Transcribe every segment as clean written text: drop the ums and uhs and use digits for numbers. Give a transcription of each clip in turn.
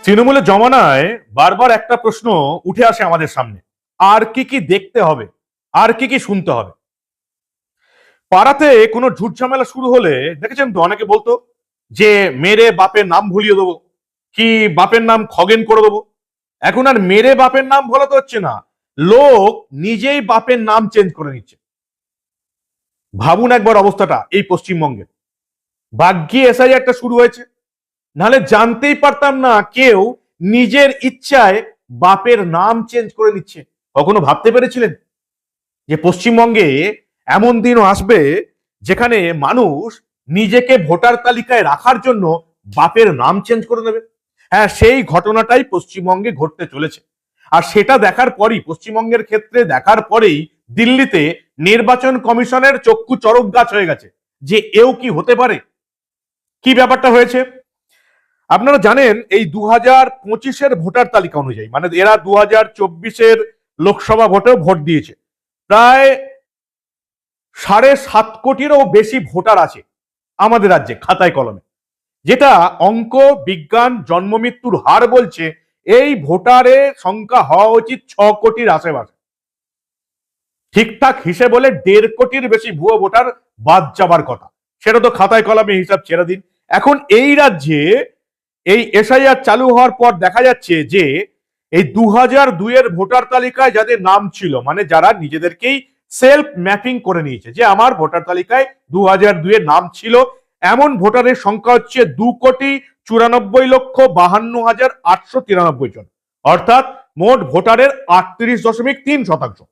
তৃণমূলের জমানায় বারবার একটা প্রশ্ন উঠে আসে আমাদের সামনে, আর কি কি দেখতে হবে, আর কি কি শুনতে হবে। পাড়াতে কোনো ঝুট ঝামেলা শুরু হলে দেখেছেন তো অনেকে বলতো যে মেরে বাপের নাম ভুলিয়ে দেবো, কি বাপের নাম খগেন করে দেবো। এখন আর মেরে বাপের নাম ভোলাতে হচ্ছে না, লোক নিজেই বাপের নাম চেঞ্জ করে নিচ্ছে। ভাবুন একবার অবস্থাটা এই পশ্চিমবঙ্গে। ভাগ্যে এসআইআরটা শুরু হয়েছে, নাহলে জানতেই পারতাম না কেউ নিজের ইচ্ছায় বাপের নাম চেঞ্জ করে নিচ্ছে। কখনো ভাবতে পেরেছিলেন যে পশ্চিমবঙ্গে এমন দিনও আসবে যেখানে মানুষ নিজেকে ভোটার তালিকায় রাখার জন্য বাপের নাম চেঞ্জ করে নেবে? হ্যাঁ, সেই ঘটনাটাই পশ্চিমবঙ্গে ঘটতে চলেছে। আর সেটা দেখার পরই, পশ্চিমবঙ্গের ক্ষেত্রে দেখার পরেই দিল্লিতে নির্বাচন কমিশনের চক্ষু চড়ক গাছ হয়ে গেছে যে এও কি হতে পারে। কি ব্যাপারটা হয়েছে আপনারা জানেন, এই 2025-এর ভোটার তালিকা অনুযায়ী, মানে এরা 2024-এর লোকসভা ভোটেও ভোট দিয়েছে। প্রায় 7.5 কোটিরও বেশি ভোটার আছে আমাদের রাজ্যে খাতায় কলমে, যেটা অঙ্ক বিজ্ঞান জন্ম মৃত্যুর হার বলছে এই ভোটারের সংখ্যা হওয়া উচিত 6 কোটির আশেপাশে। ঠিকঠাক হিসেবে বলে 1.5 কোটির বেশি ভুয়ো ভোটার বাদ যাবার কথা, সেটা তো খাতায় কলমে হিসাব ছেড়ে দিন। এখন এই রাজ্যে এই এসআইআর চালু হওয়ার পর দেখা যাচ্ছে যে এই 2002-এর ভোটার তালিকায় যাদের নাম ছিল, মানে যারা নিজেদেরকেই সেলফ ম্যাপিং করে নিয়েছে যে আমার ভোটার তালিকায় 2002-এর নাম ছিল, এমন ভোটারের সংখ্যা হচ্ছে 2,54,52,893 জন। অর্থাৎ মোট ভোটারের 38.3%।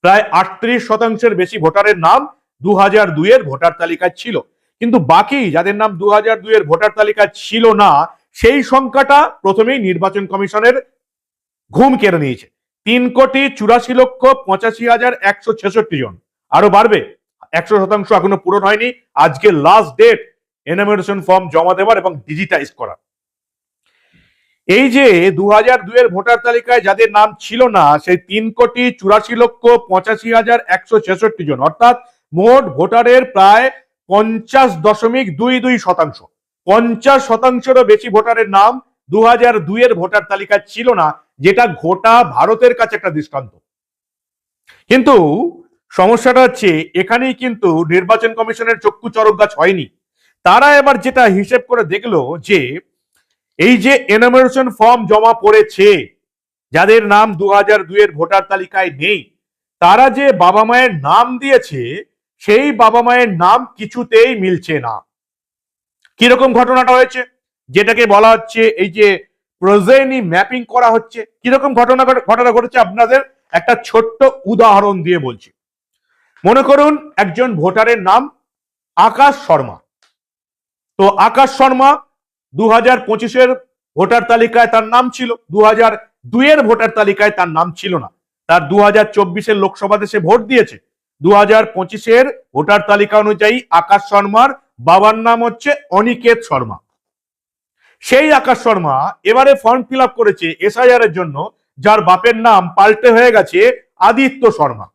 প্রায় 38%-এর বেশি ভোটারের নাম 2002-এর ভোটার তালিকায় ছিল। কিন্তু বাকি যাদের নাম 2002-এর ভোটার তালিকায় ছিল না, সেই সংখ্যাটা প্রথমেই নির্বাচন কমিশনের ঘুম কেড়ে নিয়েছে। 3,84,85,166 জন। আরো বাড়বে, 100% এখনো পূরণ হয়নি। আজকে লাস্ট ডেট এনুমারেশন ফর্ম জমা দেওয়ার এবং ডিজিটাইজ করার। এই যে 2002-এর ভোটার তালিকায় যাদের নাম ছিল না, সেই 3,84,85,166 জন, অর্থাৎ মোট ভোটারের প্রায় 50.22%। 50%-এরও বেশি ভোটারের নাম 2002-এর ভোটার তালিকায় ছিল না, যেটা গোটা ভারতের কাছে একটা দৃষ্টান্ত। কিন্তু সমস্যাটা হচ্ছে এখানেই কিন্তু নির্বাচন কমিশনের চক্ষু চড়ক গাছ হয়নি। তারা এবার যেটা হিসেব করে দেখলো যে এই যে এনুমারেশন ফর্ম জমা পড়েছে, যাদের নাম 2002-এর ভোটার তালিকায় নেই, তারা যে বাবা মায়ের নাম দিয়েছে সেই বাবা মায়ের নাম কিছুতেই মিলছে না। কিরকম ঘটনাটা হয়েছে, যেটাকে বলা হচ্ছে এই যে প্রোজেনি ম্যাপিং করা হচ্ছে, কিরকম ঘটনা ঘটেছে আপনাদের একটা ছোট্ট উদাহরণ দিয়ে বলছি। মনে করুন একজন ভোটারের নাম আকাশ শর্মা। তো আকাশ শর্মা 2025-এর ভোটার তালিকায় তার নাম ছিল, 2002-এর ভোটার তালিকায় তার নাম ছিল না। তার 2024-এর লোকসভাতে সে ভোট দিয়েছে। 2025-এর ভোটার তালিকা অনুযায়ী আকাশ শর্মার বাবার নাম হচ্ছে অনিকেত শর্মা। সেই আকাশ শর্মা এবারে ফর্ম ফিল আপ করেছে এসআইআর এর জন্য, যার বাপের নাম পাল্টে হয়ে গেছে আদিত্য শর্মা।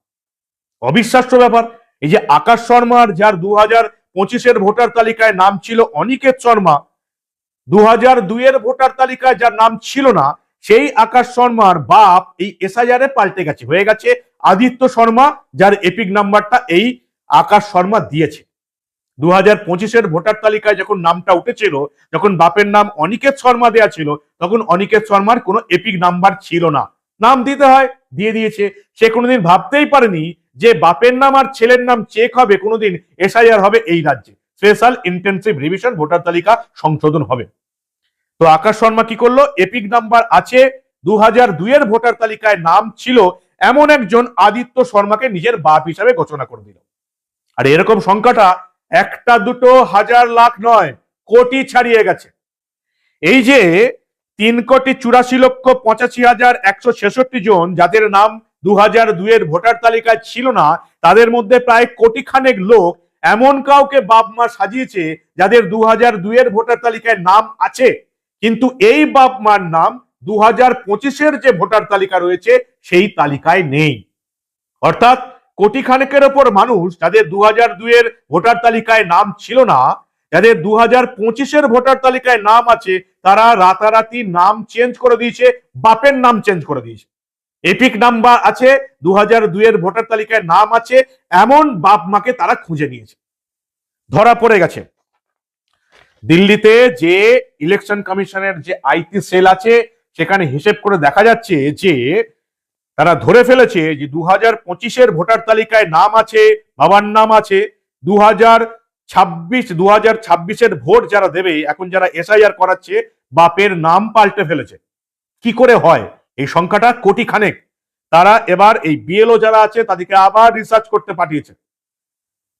অবিশ্বাস্য ব্যাপার, এই যে আকাশ শর্মার, যার 2025-এর ভোটার তালিকায় নাম ছিল অনিকেত শর্মা, 2002-এর ভোটার তালিকায় যার নাম ছিল না, সেই আকাশ শর্মার বাপ এই এসআইআর-এ পাল্টে গেছে, হয়ে গেছে আদিত্য শর্মা, যার এপিক নাম্বারটা এই আকাশ শর্মা দিয়েছে। 2025-এর ভোটার তালিকায় যখন নামটা উঠেছিল, যখন বাপের নাম অনিকেত শর্মা দেয়া ছিল, তখন অনিকেত শর্মার কোনো এপিক নাম্বার ছিল না। নাম দিতে হয়, দিয়ে দিয়েছে। সে কোনোদিন ভাবতেই পারেনি যে বাপের নাম আর ছেলের নাম চেক হবে, কোনোদিন এসআইআর হবে এই রাজ্যে, স্পেশাল ইন্টেনসিভ রিভিশন ভোটার তালিকা সংশোধন হবে। তো আকাশ শর্মা কি করলো, এপিক নাম্বার আছে, 2002-এর ভোটার তালিকায় নাম ছিল এমন একজন আদিত্য শর্মাকে নিজের বাপ হিসাবে ঘোষণা করে দিল। আর এরকম সংখ্যাটা একটা দুটো হাজার লাখ নয়, কোটি ছাড়িয়ে গেছে। এই যে 3,84,85,166 জন যাদের নাম 2002-এর ভোটার তালিকায় ছিল না, তাদের মধ্যে প্রায় কোটি খানেক লোক এমন কাউকে বাপ মা সাজিয়েছে যাদের 2002-এর ভোটার তালিকায় নাম আছে, কিন্তু এই বাপ মার নাম 2025-এর যে ভোটার তালিকা রয়েছে সেই তালিকায় নেই। অর্থাৎ কোটি খানেকের ওপর মানুষ যাদের 2002-এর ভোটার তালিকায় নাম ছিল না, যাদের 2025-এর ভোটার তালিকায় নাম আছে তারা রাতারাতি নাম চেঞ্জ করে দিয়েছে, বাপের নাম চেঞ্জ করে দিয়েছে। এপিক নাম্বার আছে, 2002-এর ভোটার তালিকায় নাম আছে, এমন বাপ মাকে তারা খুঁজে নিয়েছে, ধরা পড়ে গেছে। দিল্লিতে যে ইলেকশন কমিশনের যে আইটি সেল আছে সেখানে হিসেব করে দেখা যাচ্ছে যে তারা ধরে ফেলেছে যে 2025-এর ভোটার তালিকায় নাম আছে, বাবার নাম আছে, 2026-এর ভোট যারা দেবে, এখন যারা এসআইআর করাচ্ছে, বাপের নাম পাল্টে ফেলেছে। কি করে হয়? এই সংখ্যাটা কোটি খানেক। তারা এবার এই বিএলও যারা আছে তাদেরকে আবার রিসার্চ করতে পাঠিয়েছে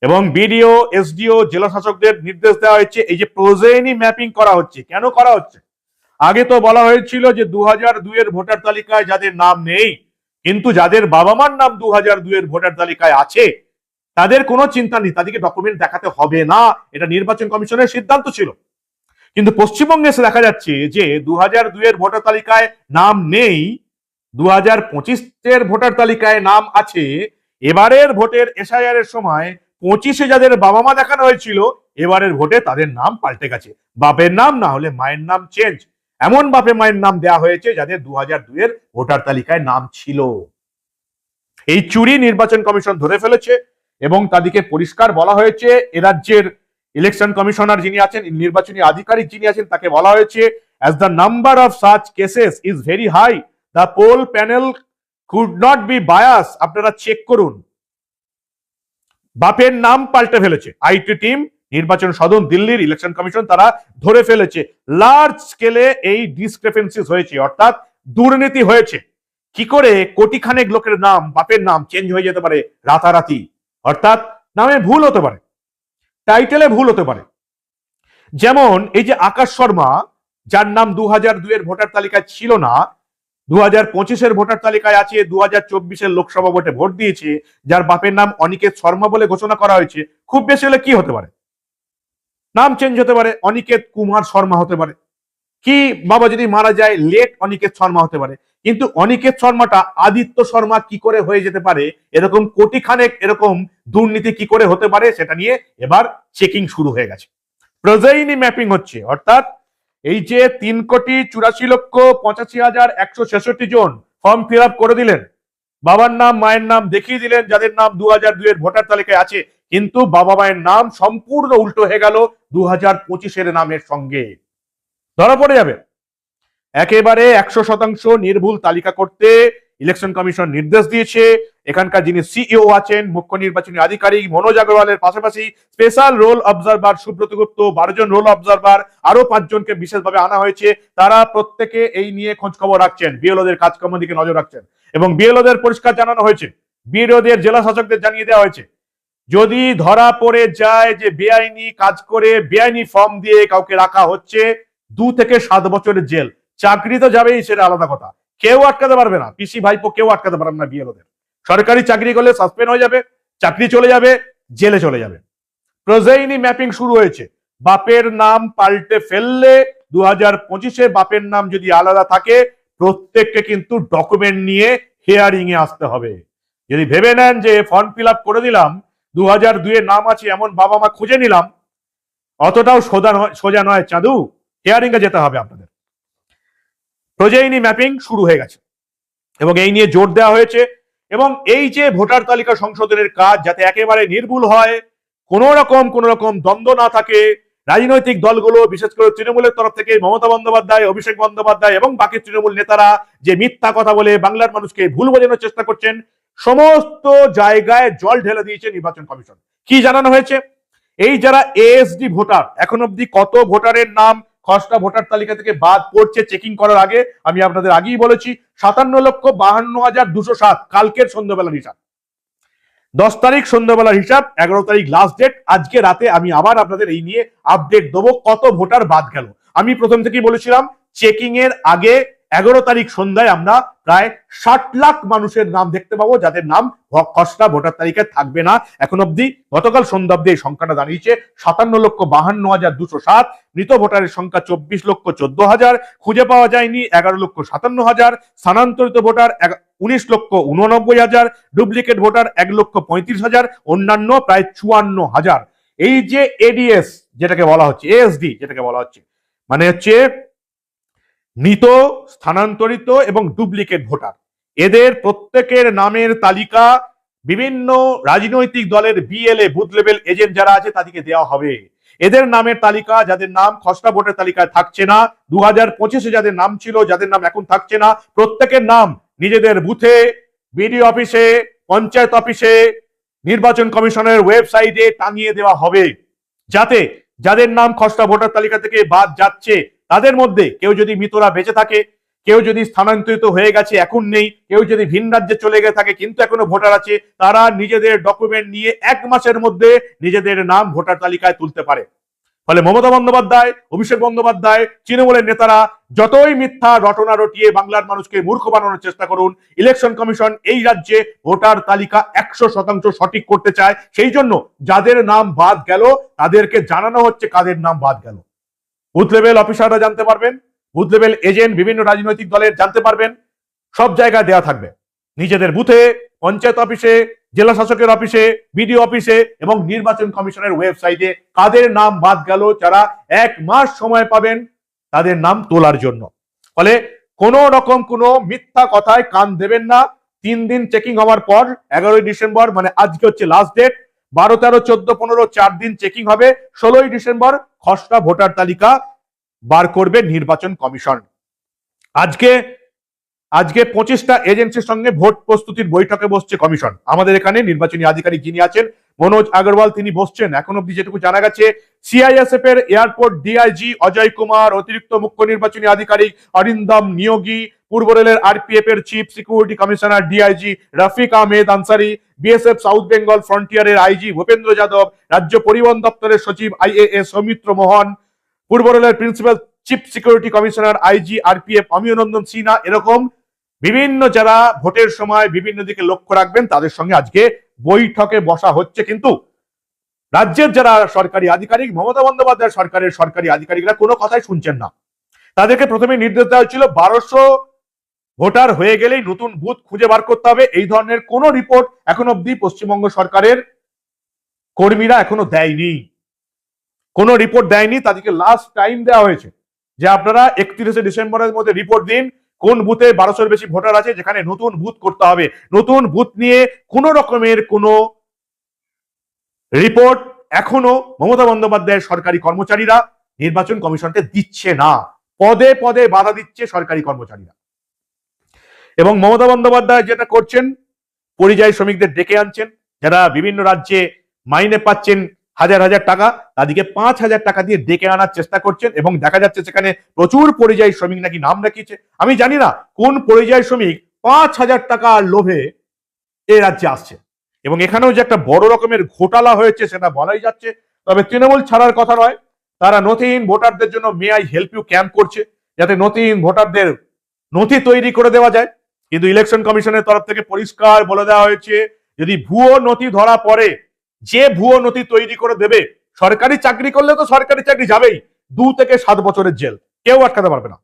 এবং বিডিও, এসডিও, জেলা শাসকদের নির্দেশ দেওয়া হয়েছে এই যে প্রোজেনি ম্যাপিং করা হচ্ছে। কেন করা হচ্ছে? আগে তো বলা হয়েছিল যে 2002-এর ভোটার তালিকায় যাদের নাম নেই, কিন্তু যাদের বাবা মার নাম 2002-এর ভোটার তালিকায় আছে তাদের কোনো চিন্তা নেই, তাদেরকে ডকুমেন্ট দেখাতে হবে না, এটা নির্বাচন কমিশনের সিদ্ধান্ত ছিল। কিন্তু পশ্চিমবঙ্গে এসে দেখা যাচ্ছে যে 2002-এর ভোটার তালিকায় নাম নেই, 2025-এর ভোটার তালিকায় নাম আছে। এবারের ভোটের এসআইআর এর সময় 25-এ যাদের বাবা মা দেখানো হয়েছিল, এবারের ভোটে তাদের নাম পাল্টে গেছে, বাপের নাম না হলে মায়ের নাম চেঞ্জ। এমন বাপে মায়ের নাম দেয়া হয়েছে যাদের 2002-এর ভোটার তালিকায় নাম ছিল। এই চুরি নির্বাচন কমিশন ধরে ফেলেছে এবং তাদেরকে পরিষ্কার বলা হয়েছে, এ রাজ্যের ইলেকশন কমিশনার যিনি আছেন, নির্বাচনী আধিকারিক যিনি আছেন, তাকে বলা হয়েছে as the number of such cases is very high, the poll panel could not be biased. আপনারা চেক করুন, বাপের নাম পাল্টে ফেলেছে আইটি টিম, নির্বাচন সদন দিল্লির ইলেকশন কমিশন, তারা ধরে ফেলেছে লার্জ স্কেলে এই ডিসক্রিপেন্সিস হয়েছে, অর্থাৎ দুর্নীতি হয়েছে। কি করে কোটি খানেক লোকের নাম, বাপের নাম চেঞ্জ হয়ে যেতে পারে রাতারাতি? অর্থাৎ নামে ভুল হতে পারে, টাইটেলে ভুল হতে পারে। যেমন এই যে আকাশ শর্মা, যার নাম 2002-এর ভোটার তালিকায় ছিল না, 2025-এর ভোটার তালিকায় আছে, 2024-এর লোকসভা ভোটে ভোট দিয়েছে, যার বাপের নাম অনিকেত শর্মা বলে ঘোষণা করা হয়েছে। খুব বেশি হলে কি হতে পারে? নাম চেঞ্জ হতে পারে, অনিকেত কুমার শর্মা হতে পারে, কি বাবা যদি মারা যায় লেট অনিকেত শর্মা হতে পারে। কিন্তু অনিকেত শর্মাটা আদিত্য শর্মা কি করে হয়ে যেতে পারে? এরকম কোটি খানেক এরকম দুর্নীতি কি করে হতে পারে সেটা নিয়ে এবার চেকিং শুরু হয়ে গেছে। প্রোজেনি ম্যাপিং হচ্ছে, অর্থাৎ এই যে 3,84,85,166 জন ফর্ম ফিল আপ করে দিলেন, বাবার নাম মায়ের নাম দেখিয়ে দিলেন যাদের নাম 2002-এর ভোটার তালিকায় আছে, কিন্তু বাবা মায়ের নাম সম্পূর্ণ উল্টো হয়ে গেল 2025-এর নামের সঙ্গে, ধরা পড়ে যাবে। একেবারে 100% নির্ভুল তালিকা করতে ইলেকশন কমিশন নির্দেশ দিয়েছে। এখানকার যিনি সিইও আছেন, মুখ্য নির্বাচনী আধিকারিক মনোজ আগরওয়ালের পাশাপাশি স্পেশাল রোল অবজারভার সুব্রত গুপ্ত, 12 জন রোল অবজারভার, আরো 5 জনকে বিশেষভাবে আনা হয়েছে। তারা প্রত্যেকে এই নিয়ে খোঁজ খবর রাখছেন, বিএলওদের কাজকর্ম দিকে নজর রাখছেন এবং বিএলওদের পরিষ্কার জানানো হয়েছে, বিএলওদের জেলা শাসকদের জানিয়ে দেওয়া হয়েছে, যদি ধরা পড়ে যায় যে বেআইনি কাজ করে বেআইনি ফর্ম দিয়ে কাউকে রাখা হচ্ছে, 2 থেকে 7 বছরের জেল। চাকরি তো যাবেই, সেটা আলাদা কথা, কেউ আটকাতে পারবে না, পিসি ভাইপো কেউ আটকাতে পারবে না বিএলওদের। সরকারি চাকরি করলে সাসপেন্ড হয়ে যাবে, চাকরি চলে যাবে, জেলে চলে যাবে। প্রোজেনি ম্যাপিং শুরু হয়েছে, বাপের নাম পাল্টে ফেললে 2025-এ বাপের নাম যদি আলাদা থাকে, প্রত্যেককে কিন্তু ডকুমেন্ট নিয়ে হিয়ারিং এ আসতে হবে। যদি ভেবে নেন যে ফর্ম ফিল আপ করে দিলাম, 2002-এর নাম আছে এমন বাবা মা খুঁজে নিলাম, অতটাও সোজা নয় চাঁদু, হিয়ারিং এ যেতে হবে আপনাদের। প্রোজেনি ম্যাপিং শুরু হয়ে গেছে এবং এই নিয়ে জোর দেওয়া হয়েছে এবং এই যে ভোটার তালিকা সংশোধনের কাজ যাতে একেবারে নির্ভুল হয়, কোন রকম দ্বন্দ্ব না থাকে, রাজনৈতিক দলগুলো বিশেষ করে তৃণমূলের তরফ থেকে মমতা বন্দ্যোপাধ্যায়, অভিষেক বন্দ্যোপাধ্যায় এবং বাকি তৃণমূল নেতারা যে মিথ্যা কথা বলে বাংলার মানুষকে ভুল বোঝানোর চেষ্টা করছেন, সমস্ত জায়গায় জল ঢেলে দিয়েছে নির্বাচন কমিশন। কি জানানো হয়েছে? এই যারা এএসডি ভোটার, এখন অব্দি কত ভোটারের নাম খসড়া ভোটার তালিকা থেকে বাদ পড়ছে চেকিং করার আগে, আমি আপনাদের আগেই বলেছি 57,52,207 কালকের সন্ধ্যাবেলার হিসাব, 10 তারিখ সন্ধ্যাবেলার হিসাব, 11 তারিখ লাস্ট ডেট। আজকে রাতে আমি আবার আপনাদের এই নিয়ে আপডেট দেবো কত ভোটার বাদ গেল। আমি প্রথম থেকেই বলেছিলাম চেকিং এর আগে 11 তারিখ সন্ধ্যায় আমরা প্রায় 60 লাখ মানুষের নাম দেখতে পাবো যাদের নাম খসড়া ভোটার তালিকায় থাকবে না। এখন অব্দি গতকাল সন্ধ্যা অব্দি এই সংখ্যাটা দাঁড়িয়েছে 57,52,207। মৃত ভোটারের সংখ্যা 24,14,000, খুঁজে পাওয়া যায়নি 11,57,000, স্থানান্তরিত ভোটার 19,89,000, ডুপ্লিকেট ভোটার 1,35,000, অন্যান্য প্রায় 54,000। এই যে এডিএস যেটাকে বলা হচ্ছে, এএসডি যেটাকে বলা হচ্ছে, মানে হচ্ছে মৃত, স্থানান্তরিত এবং ডুপ্লিকেট ভোটার, এদের প্রত্যেকের নামের তালিকা বিভিন্ন রাজনৈতিক দলের বিএলএ, বুথ লেভেল এজেন্ট যারা আছে তাদেরকে দেওয়া হবে। এদের নামের তালিকা, যাদের নাম খসড়া ভোটার তালিকায় থাকছে না, 2025-এ যাদের নাম ছিল, যাদের নাম এখন থাকছে না, প্রত্যেকের নাম নিজেদের বুথে, বিডিও অফিসে, পঞ্চায়েত অফিসে, নির্বাচন কমিশনের ওয়েবসাইটে টাঙিয়ে দেওয়া হবে, যাতে যাদের নাম খসড়া ভোটার তালিকা থেকে বাদ যাচ্ছে তাদের মধ্যে কেউ যদি মৃতরা বেঁচে থাকে, কেউ যদি স্থানান্তরিত হয়ে গেছে এখন নেই, কেউ যদি ভিন রাজ্যে চলে গিয়ে থাকে কিন্তু এখনো ভোটার আছে, তারা নিজেদের ডকুমেন্ট নিয়ে 1 মাসের মধ্যে নিজেদের নাম ভোটার তালিকায় তুলতে পারে। ফলে মমতা বন্দ্যোপাধ্যায়, অভিষেক বন্দ্যোপাধ্যায়, তৃণমূলের নেতারা যতই মিথ্যা রটনা রটিয়ে বাংলার মানুষকে মূর্খ বানানোর চেষ্টা করুন, ইলেকশন কমিশন এই রাজ্যে ভোটার তালিকা 100% সঠিক করতে চায়। সেই জন্য যাদের নাম বাদ গেল তাদেরকে জানানো হচ্ছে কাদের নাম বাদ গেল। বুথ লেভেল অফিসাররা জানতে পারবেন, বুথ লেভেল এজেন্ট বিভিন্ন রাজনৈতিক দলের জানতে পারবেন, সব জায়গায় দেওয়া থাকবে, নিজেদের বুথে, পঞ্চায়েত অফিসে, জেলা শাসকের অফিসে, বিডিও অফিসে এবং নির্বাচন কমিশনের ওয়েবসাইটে কাদের নাম বাদ গেল, যারা 1 মাস সময় পাবেন তাদের নাম তোলার জন্য। ফলে কোন রকম কোনো মিথ্যা কথায় কান দেবেন না। 3 দিন চেকিং হওয়ার পর 11ই ডিসেম্বর, মানে আজকে হচ্ছে লাস্ট ডেট, 12, 13, 14, 15, 4 দিন চেকিং হবে। 16ই ডিসেম্বর খসড়া ভোটার তালিকা বার করবে নির্বাচন কমিশন। আজকে 25টা এজেন্সির সঙ্গে ভোট প্রস্তুতির বৈঠকে বসছে কমিশন। আমাদের এখানে নির্বাচনী আধিকারিক যিনি আছেন মনোজ আগরওয়াল, তিনি বসছেন। এখন অব্দি যেটুকু জানা গেছে, সিআইএসএফ এর এয়ারপোর্ট ডিআইজি অজয় কুমার, অতিরিক্ত মুখ্য নির্বাচনী আধিকারিক অরিন্দম নিয়োগী, পূর্ব রেলের আরপিএফ এর chief security commissioner DIG Rafiq Ahmed Ansari, BSF south Bengal ফ্রন্টিয়ারের আইজি ভূপেন্দ্র যাদব, রাজ্য পরিবহন দপ্তরের সচিব আইএএস সৌমিত্র মোহন, পূর্ব রেলের principal chief security commissioner IG RPF Amiyanandan Sinha, এরকম বিভিন্ন যারা ভোটের সময় বিভিন্ন দিকে লক্ষ্য রাখবেন তাদের সঙ্গে আজকে বৈঠকে বসা হচ্ছে। কিন্তু রাজ্যের যারা সরকারি আধিকারিক, মমতা বন্দ্যোপাধ্যায় সরকারের সরকারি আধিকারিকরা কোনো কথাই শুনছেন না। তাদেরকে প্রথমে নির্দেশ দেওয়া হয়েছিল 1200 ভোটার হয়ে গেলেই নতুন বুথ খুঁজে বার করতে হবে। এই ধরনের কোনো রিপোর্ট এখন অব্দি পশ্চিমবঙ্গ সরকারের কর্মীরা এখনো দেয়নি, কোনো রিপোর্ট দেয়নি। তাদেরকে লাস্ট টাইম দেওয়া হয়েছে যে আপনারা 31শে ডিসেম্বরের মধ্যে রিপোর্ট দিন কোন বুথে 1200-এর বেশি ভোটার আছে যেখানে নতুন বুথ করতে হবে। নতুন বুথ নিয়ে কোন রকমের কোন রিপোর্ট এখনো মমতা বন্দ্যোপাধ্যায়ের সরকারি কর্মচারীরা নির্বাচন কমিশনকে দিচ্ছে না। পদে পদে বাধা দিচ্ছে সরকারি কর্মচারীরা। এবং মমতা বন্দ্যোপাধ্যায় যেটা করছেন, পরিযায়ী শ্রমিকদের ডেকে আনছেন, যারা বিভিন্ন রাজ্যে মাইনে পাচ্ছেন হাজার হাজার টাকা, তাদেরকে 5000 টাকা দিয়ে ডেকে আনার চেষ্টা করছেন। এবং দেখা যাচ্ছে সেখানে প্রচুর পরিযায়ী শ্রমিক নাকি নাম রাখিয়েছে। আমি জানি না কোন পরিযায়ী শ্রমিক 5000 টাকার লোভে এ রাজ্যে আসছে। এবং এখানেও যে একটা বড় রকমের ঘোটালা হয়েছে সেটা বলাই যাচ্ছে। তবে তৃণমূল ছাড়ার কথা নয়, তারা নথিহীন ভোটারদের জন্য May I help you camp করছে, যাতে নথিহীন ভোটারদের নথি তৈরি করে দেওয়া যায়। কিন্তু ইলেকশন কমিশনের তরফ থেকে পরিষ্কার বলে দেওয়া হয়েছে, যদি ভুয়ো নথি ধরা পড়ে, যে ভুয়ো নথি তৈরি করে দেবে, সরকারি চাকরি করলে তো সরকারি চাকরি যাবেই, 2 থেকে 7 বছরের জেল, কেউ আটকাতে পারবে না।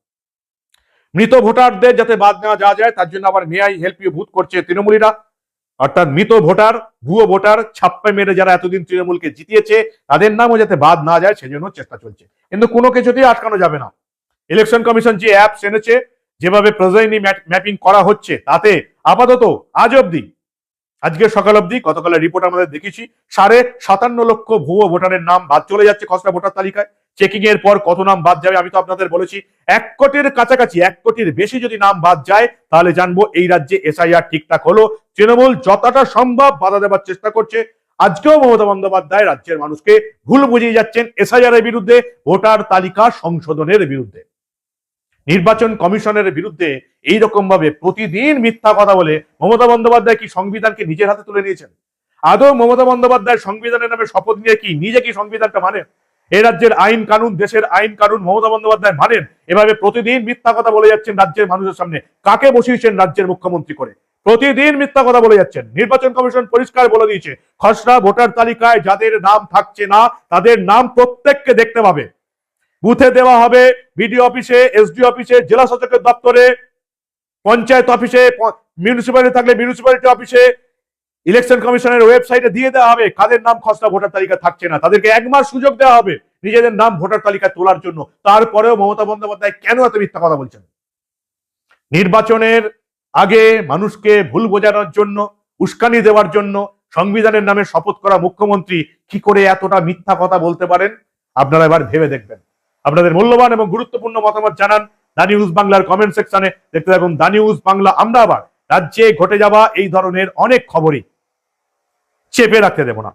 মৃত ভোটারদের যাতে বাদ নেওয়া যাওয়া যায় তার জন্য আবার May I help you vote করছে তৃণমূলীরা। অর্থাৎ মৃত ভোটার, ভুয়ো ভোটার, ছাপ্পা মেরে যারা এতদিন তৃণমূলকে জিতিয়েছে তাদের নামও যাতে বাদ না যায় সেজন্য চেষ্টা চলছে। কিন্তু কোনো কিছুতেই আটকানো যাবে না। ইলেকশন কমিশন যে অ্যাপস এনেছে, যেভাবে প্রয়োজনী ম্যাপিং করা হচ্ছে, তাতে আপাতত আজ অব্দি, আজকে সকাল অব্দি, গতকালের রিপোর্ট আমাদের দেখেছি, 57.5 লক্ষ ভুয়ো ভোটারের নাম বাদ চলে যাচ্ছে খসড়া ভোটার তালিকায়। চেকিং এর পর কত নাম বাদ যাবে আমি তো আপনাদের বলেছি, 1 কোটির কাছাকাছি, 1 কোটির বেশি যদি নাম বাদ যায় তাহলে জানবো এই রাজ্যে এসআইআর ঠিকঠাক হলো। তৃণমূল যতটা সম্ভব বাধা দেওয়ার চেষ্টা করছে। আজকেও মমতা বন্দ্যোপাধ্যায় রাজ্যের মানুষকে ভুল বুঝিয়ে যাচ্ছেন এসআইআর এর বিরুদ্ধে, ভোটার তালিকা সংশোধনের বিরুদ্ধে। নির্বাচন কমিশনের বিরুদ্ধে এইরকম ভাবে প্রতিদিন মিথ্যা কথা বলে মমতা বন্দ্যোপাধ্যায় কি সংবিধানকে নিজের হাতে তুলে নিয়েছেন? আদৌ মমতা বন্দ্যোপাধ্যায় সংবিধানের নামে শপথ নিয়ে কি নিজে কি সংবিধানটা মানেন? এই রাজ্যের আইন কানুন, দেশের আইন কানুন মমতা বন্দ্যোপাধ্যায় মানেন? এভাবে প্রতিদিন মিথ্যা কথা বলে যাচ্ছেন রাজ্যের মানুষের সামনে। কাকে বসিয়েছেন রাজ্যের মুখ্যমন্ত্রী করে? প্রতিদিন মিথ্যা কথা বলে যাচ্ছেন। নির্বাচন কমিশন পরিষ্কার বলে দিয়েছে, খসড়া ভোটার তালিকায় যাদের নাম থাকছে না তাদের নাম প্রত্যেককে দেখতে পাবে। বুথে দেওয়া হবে, বিডিও অফিসে, এসডি অফিসে, জেলা শাসকের দপ্তরে, পঞ্চায়েত অফিসে, মিউনিসিপ্যালিটি থাকলে মিউনিসিপ্যালিটি অফিসে, ইলেকশন কমিশনের ওয়েবসাইটে দিয়ে দেওয়া হবে কাদের নাম খসড়া ভোটার তালিকা থাকছে না, তাদেরকে 1 মাস সুযোগ দেওয়া হবে নিজেদের নাম ভোটার তালিকা তোলার জন্য। তারপরেও মমতা বন্দ্যোপাধ্যায় কেন এত মিথ্যা কথা বলছেন? নির্বাচনের আগে মানুষকে ভুল বোঝানোর জন্য, উস্কানি দেওয়ার জন্য সংবিধানের নামে শপথ করা মুখ্যমন্ত্রী কি করে এতটা মিথ্যা কথা বলতে পারেন? আপনারা এবার ভেবে দেখবেন। আপনাদের মূল্যবান এবং গুরুত্বপূর্ণ মতামত জানান দা নিউজ বাংলার কমেন্ট সেকশনে। দেখতে থাকুন দা নিউজ বাংলা। আমরা আবার রাজ্যে ঘটে যাওয়া এই ধরনের অনেক খবরই চেপে রাখতে দেব না।